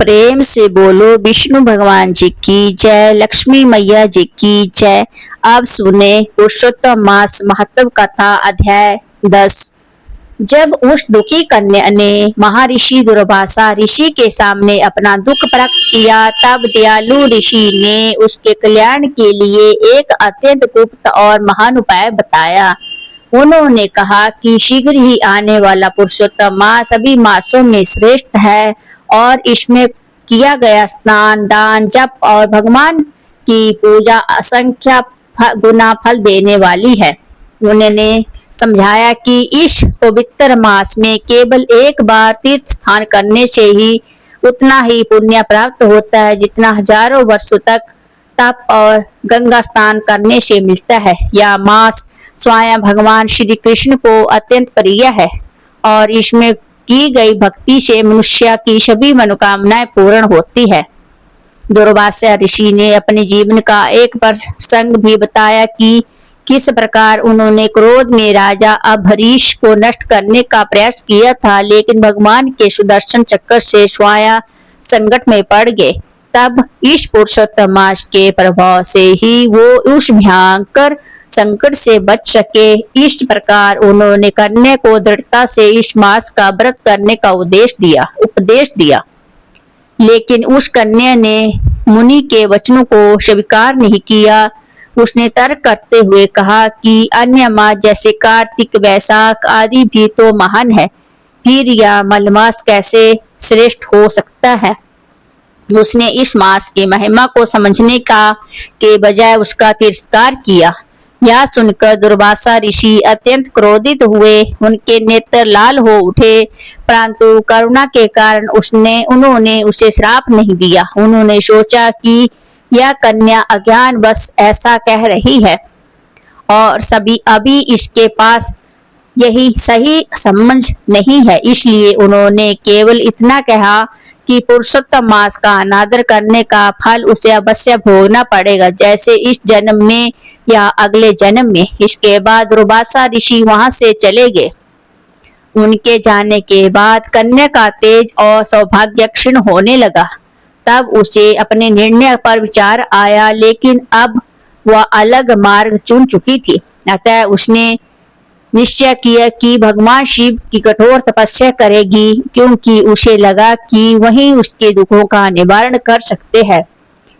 प्रेम से बोलो विष्णु भगवान जी की जय, लक्ष्मी मैया जी की जय। अब सुने पुरुषोत्तम मास महत्व कथा अध्याय 10। जब उस दुखी कन्या ने महर्षि दुर्वासा ऋषि के सामने अपना दुख प्रकट किया, तब दयालु ऋषि ने उसके कल्याण के लिए एक अत्यंत गुप्त और महान उपाय बताया। उन्होंने कहा कि शीघ्र ही आने वाला पुरुषोत्तम मास सभी मासों में श्रेष्ठ है और इसमें किया गया स्नान, दान, जप और भगवान की पूजा असंख्य गुना फल देने वाली है। उन्होंने समझाया कि इस पवित्र मास में केवल एक बार तीर्थ स्नान करने से ही उतना ही पुण्य प्राप्त होता है जितना हजारों वर्षों तक तप और गंगा स्नान करने से मिलता है। यह मास स्वयं भगवान श्री कृष्ण को अत्यंत प्रिय है और इसमें की गई भक्ति से मनुष्य की सभी मनोकामनाएं पूर्ण होती है। दुर्वासा ऋषि ने अपने जीवन का एक प्रसंग भी बताया कि किस प्रकार उन्होंने क्रोध में राजा अम्बरीश को नष्ट करने का प्रयास किया था, लेकिन भगवान के सुदर्शन चक्र से स्वयं संकट में पड़ गए। तब इस पुरुषोत्तम मास के प्रभाव से ही वो उस भयंकर संकट से बच सके। इस प्रकार उन्होंने कन्या को दृढ़ता से इस मास का व्रत करने का उपदेश दिया। लेकिन उस कन्या ने मुनि के वचनों को स्वीकार नहीं किया। उसने तर्क करते हुए कहा कि अन्य मास जैसे कार्तिक, वैशाख आदि भी तो महान है, फिर यह मलमास कैसे श्रेष्ठ हो सकता है। उसने इस मास की महिमा को समझने के बजाय उसका तिरस्कार किया। यह सुनकर दुर्वासा ऋषि अत्यंत क्रोधित हुए। उनके नेत्र लाल हो उठे, परंतु करुणा के कारण उन्होंने उसे श्राप नहीं दिया। उन्होंने सोचा कि यह कन्या अज्ञान बस ऐसा कह रही है और अभी इसके पास यही सही समझ नहीं है, इसलिए उन्होंने केवल इतना कहा कि पुरुषोत्तम मास का अनादर करने का फल उसे अवश्य भोगना पड़ेगा, जैसे इस जन्म में या अगले जन्म में। इसके बाद दुर्वासा ऋषि वहां से चले गए। उनके जाने के बाद कन्या का तेज और सौभाग्य क्षीण होने लगा। तब उसे अपने निर्णय पर विचार आया, लेकिन अब वह अलग मार्ग चुन चुकी थी। अतः उसने निश्चय किया कि भगवान शिव की कठोर तपस्या करेगी, क्योंकि उसे लगा कि वही उसके दुखों का निवारण कर सकते हैं।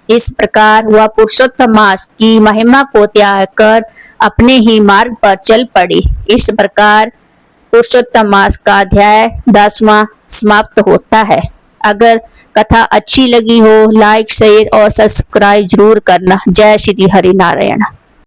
इस प्रकार वह पुरुषोत्तम मास की महिमा को त्याग कर अपने ही मार्ग पर चल पड़ी। इस प्रकार पुरुषोत्तम मास का अध्याय 10वां समाप्त होता है। अगर कथा अच्छी लगी हो, लाइक, शेयर और सब्सक्राइब जरूर करना। जय श्री हरि नारायण।